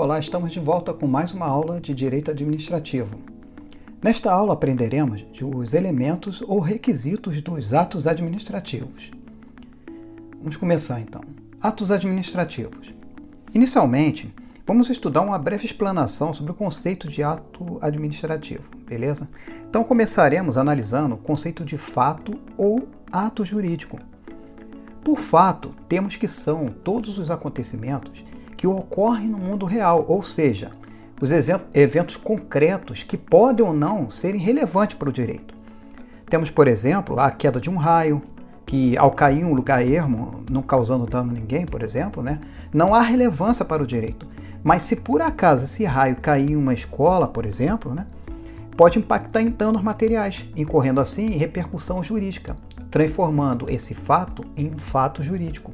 Olá, estamos de volta com mais uma aula de Direito Administrativo. Nesta aula aprenderemos os elementos ou requisitos dos atos administrativos. Vamos começar então. Atos administrativos. Inicialmente, vamos estudar uma breve explanação sobre o conceito de ato administrativo, beleza? Então começaremos analisando o conceito de fato ou ato jurídico. Por fato, temos que são todos os acontecimentos que ocorrem no mundo real, ou seja, os eventos concretos que podem ou não serem relevantes para o direito. Temos, por exemplo, a queda de um raio, que ao cair em um lugar ermo, não causando dano a ninguém, por exemplo, não há relevância para o direito. Mas se por acaso esse raio cair em uma escola, por exemplo, pode impactar em danos materiais, incorrendo assim em repercussão jurídica, transformando esse fato em um fato jurídico.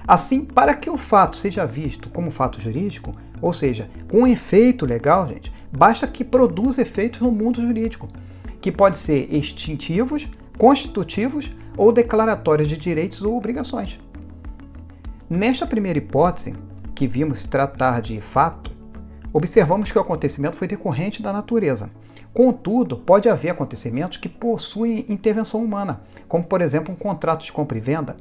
Assim, para que o fato seja visto como fato jurídico, ou seja, com efeito legal, basta que produza efeitos no mundo jurídico, que pode ser extintivos, constitutivos ou declaratórios de direitos ou obrigações. Nesta primeira hipótese, que vimos tratar de fato, observamos que o acontecimento foi decorrente da natureza. Contudo, pode haver acontecimentos que possuem intervenção humana, como por exemplo um contrato de compra e venda.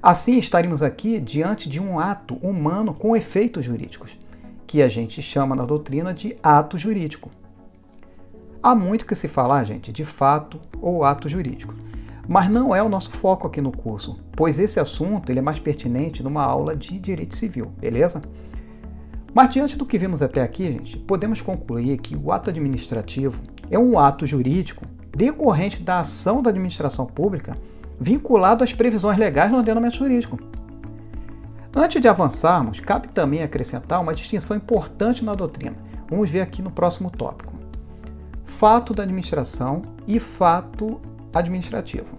Assim, estaremos aqui diante de um ato humano com efeitos jurídicos, que a gente chama na doutrina de ato jurídico. Há muito que se falar, de fato ou ato jurídico, mas não é o nosso foco aqui no curso, pois esse assunto ele é mais pertinente numa aula de direito civil, beleza? Mas diante do que vimos até aqui, podemos concluir que o ato administrativo é um ato jurídico decorrente da ação da administração pública vinculado às previsões legais no ordenamento jurídico. Antes de avançarmos, cabe também acrescentar uma distinção importante na doutrina. Vamos ver aqui no próximo tópico. Fato da administração e fato administrativo.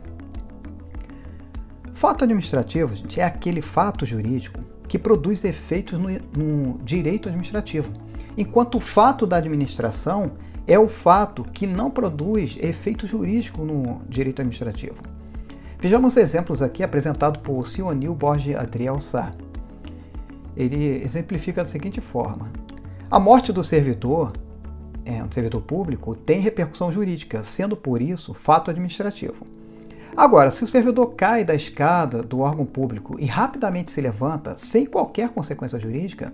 Fato administrativo, é aquele fato jurídico que produz efeitos no direito administrativo, enquanto o fato da administração é o fato que não produz efeito jurídico no direito administrativo. Vejamos exemplos aqui apresentados por Sionil Borges Adriel Sá. Ele exemplifica da seguinte forma: a morte do servidor, um servidor público, tem repercussão jurídica, sendo por isso fato administrativo. Agora, se o servidor cai da escada do órgão público e rapidamente se levanta sem qualquer consequência jurídica,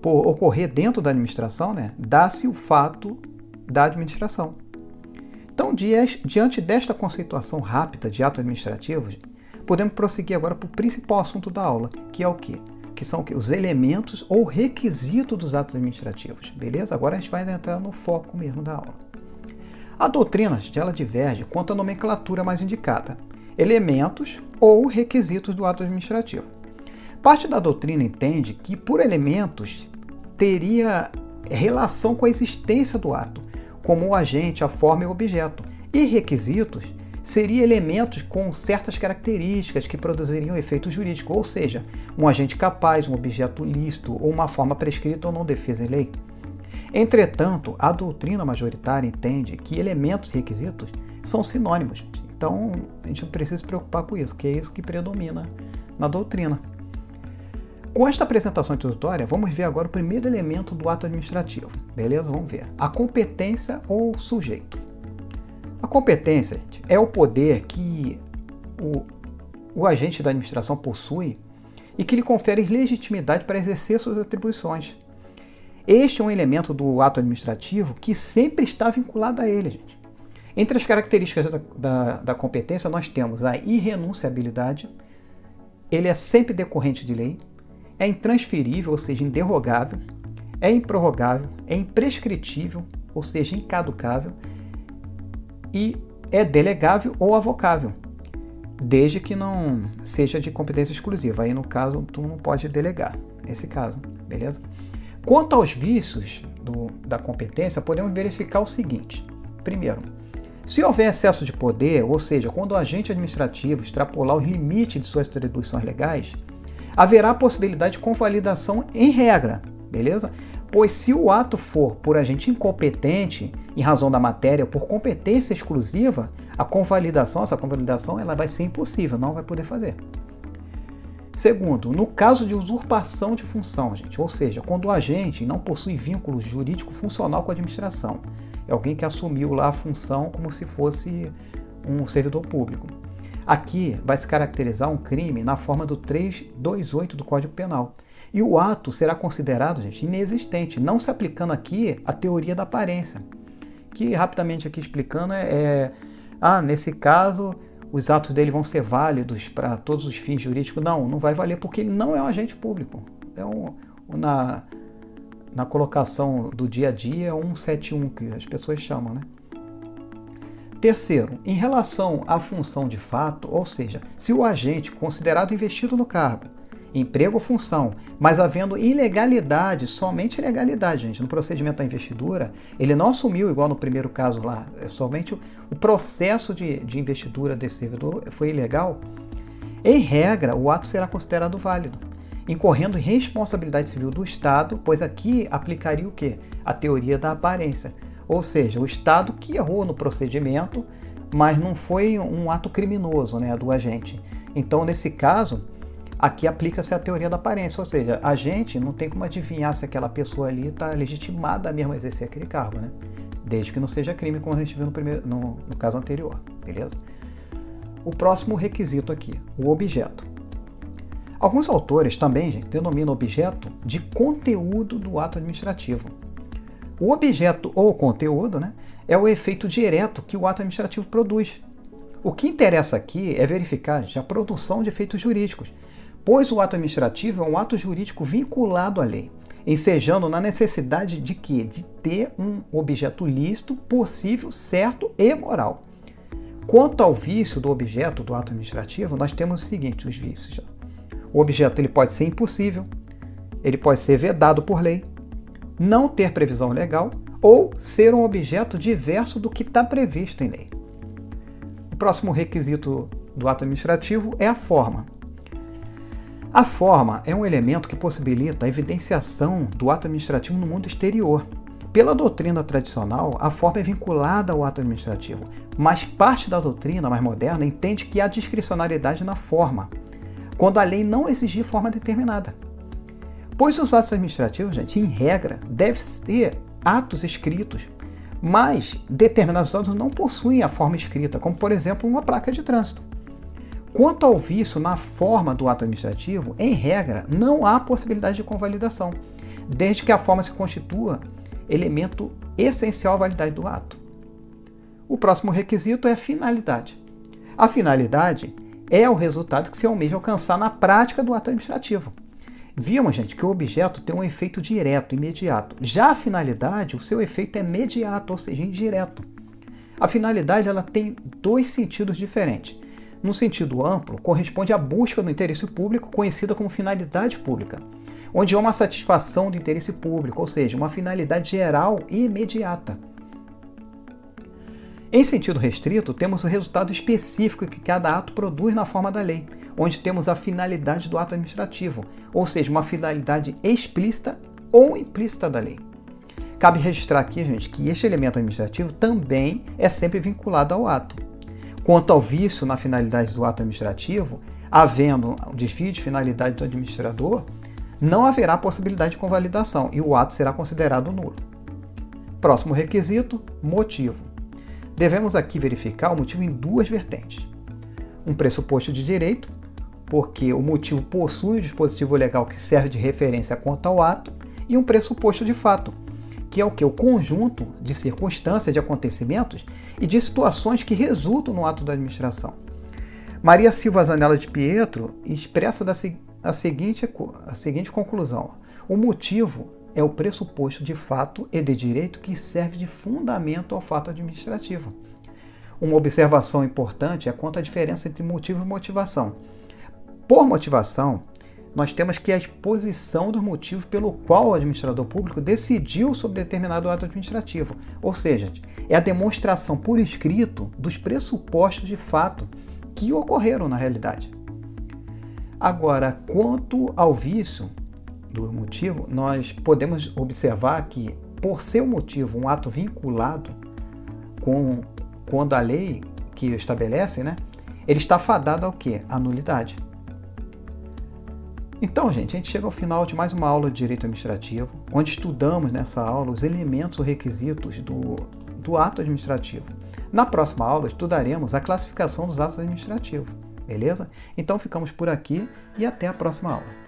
por ocorrer dentro da administração, dá-se o fato da administração. Então, diante desta conceituação rápida de ato administrativo, podemos prosseguir agora para o principal assunto da aula, que é o quê? Que são os elementos ou requisitos dos atos administrativos, beleza? Agora a gente vai entrar no foco mesmo da aula. A doutrina, ela diverge quanto à nomenclatura mais indicada, elementos ou requisitos do ato administrativo. Parte da doutrina entende que por elementos teria relação com a existência do ato, como o agente, a forma e o objeto. E requisitos seriam elementos com certas características que produziriam efeito jurídico, ou seja, um agente capaz, um objeto lícito ou uma forma prescrita ou não defesa em lei. Entretanto, a doutrina majoritária entende que elementos e requisitos são sinônimos. Então, a gente não precisa se preocupar com isso, que é isso que predomina na doutrina. Com esta apresentação introdutória, vamos ver agora o primeiro elemento do ato administrativo. Beleza? Vamos ver. A competência ou sujeito. A competência é o poder que o agente da administração possui e que lhe confere legitimidade para exercer suas atribuições. Este é um elemento do ato administrativo que sempre está vinculado a ele, Entre as características da competência, nós temos a irrenunciabilidade, ele é sempre decorrente de lei, é intransferível, ou seja, inderrogável, é improrrogável, é imprescritível, ou seja, incaducável, e é delegável ou avocável, desde que não seja de competência exclusiva. Aí, no caso, tu não pode delegar, nesse caso, beleza? Quanto aos vícios da competência, podemos verificar o seguinte. Primeiro, se houver excesso de poder, ou seja, quando o agente administrativo extrapolar os limites de suas atribuições legais, haverá a possibilidade de convalidação em regra, beleza? Pois se o ato for por agente incompetente, em razão da matéria, por competência exclusiva, essa convalidação ela vai ser impossível, não vai poder fazer. Segundo, no caso de usurpação de função, gente, ou seja, quando o agente não possui vínculo jurídico funcional com a administração, é alguém que assumiu lá a função como se fosse um servidor público. Aqui vai se caracterizar um crime na forma do 328 do Código Penal. E o ato será considerado, gente, inexistente, não se aplicando aqui a teoria da aparência, que rapidamente aqui explicando nesse caso os atos dele vão ser válidos para todos os fins jurídicos. Não vai valer porque ele não é um agente público. Na colocação do dia a dia, 171, que as pessoas chamam, né? Terceiro, em relação à função de fato, ou seja, se o agente considerado investido no cargo, emprego ou função, mas havendo ilegalidade, somente ilegalidade, gente, no procedimento da investidura, ele não assumiu, igual no primeiro caso lá, somente o processo de investidura desse servidor foi ilegal, em regra, o ato será considerado válido, incorrendo em responsabilidade civil do Estado, pois aqui aplicaria o quê? A teoria da aparência, ou seja, o Estado que errou no procedimento, mas não foi um ato criminoso, né, do agente. Então, nesse caso, aqui aplica-se a teoria da aparência, ou seja, a gente não tem como adivinhar se aquela pessoa ali está legitimada mesmo a exercer aquele cargo, né? Desde que não seja crime, como a gente viu no caso anterior, beleza? O próximo requisito aqui, o objeto. Alguns autores também, gente, denominam objeto de conteúdo do ato administrativo. O objeto ou conteúdo, né, é o efeito direto que o ato administrativo produz. O que interessa aqui é verificar a produção de efeitos jurídicos, pois o ato administrativo é um ato jurídico vinculado à lei, ensejando na necessidade de quê? De ter um objeto lícito, possível, certo e moral. Quanto ao vício do objeto do ato administrativo, nós temos o seguinte, os vícios. O objeto ele pode ser impossível, ele pode ser vedado por lei, não ter previsão legal ou ser um objeto diverso do que está previsto em lei. O próximo requisito do ato administrativo é a forma. A forma é um elemento que possibilita a evidenciação do ato administrativo no mundo exterior. Pela doutrina tradicional, a forma é vinculada ao ato administrativo, mas parte da doutrina mais moderna entende que há discricionariedade na forma, quando a lei não exigir forma determinada. Pois os atos administrativos, gente, em regra, devem ser atos escritos, mas determinados atos não possuem a forma escrita, como, por exemplo, uma placa de trânsito. Quanto ao vício na forma do ato administrativo, em regra, não há possibilidade de convalidação, desde que a forma se constitua elemento essencial à validade do ato. O próximo requisito é a finalidade. A finalidade é o resultado que se almeja alcançar na prática do ato administrativo. Vimos, gente, que o objeto tem um efeito direto, imediato. Já a finalidade, o seu efeito é imediato, ou seja, indireto. A finalidade ela tem dois sentidos diferentes. No sentido amplo, corresponde à busca do interesse público, conhecida como finalidade pública, onde há uma satisfação do interesse público, ou seja, uma finalidade geral e imediata. Em sentido restrito, temos o resultado específico que cada ato produz na forma da lei, onde temos a finalidade do ato administrativo, ou seja, uma finalidade explícita ou implícita da lei. Cabe registrar aqui, gente, que este elemento administrativo também é sempre vinculado ao ato. Quanto ao vício na finalidade do ato administrativo, havendo um desvio de finalidade do administrador, não haverá possibilidade de convalidação e o ato será considerado nulo. Próximo requisito, motivo. Devemos aqui verificar o motivo em duas vertentes. Um pressuposto de direito, porque o motivo possui o dispositivo legal que serve de referência quanto ao ato, e um pressuposto de fato, que é o que? O conjunto de circunstâncias, de acontecimentos e de situações que resultam no ato da administração. Maria Silva Zanella de Pietro expressa a seguinte conclusão. O motivo é o pressuposto de fato e de direito que serve de fundamento ao fato administrativo. Uma observação importante é quanto à diferença entre motivo e motivação. Por motivação, nós temos que a exposição dos motivos pelo qual o administrador público decidiu sobre determinado ato administrativo, ou seja, é a demonstração por escrito dos pressupostos de fato que ocorreram na realidade. Agora, quanto ao vício do motivo, nós podemos observar que, por ser o motivo um ato vinculado quando a lei que estabelece, né, ele está fadado ao quê? À nulidade. Então, gente, a gente chega ao final de mais uma aula de Direito Administrativo, onde estudamos nessa aula os elementos ou requisitos do ato administrativo. Na próxima aula, estudaremos a classificação dos atos administrativos, beleza? Então, ficamos por aqui e até a próxima aula.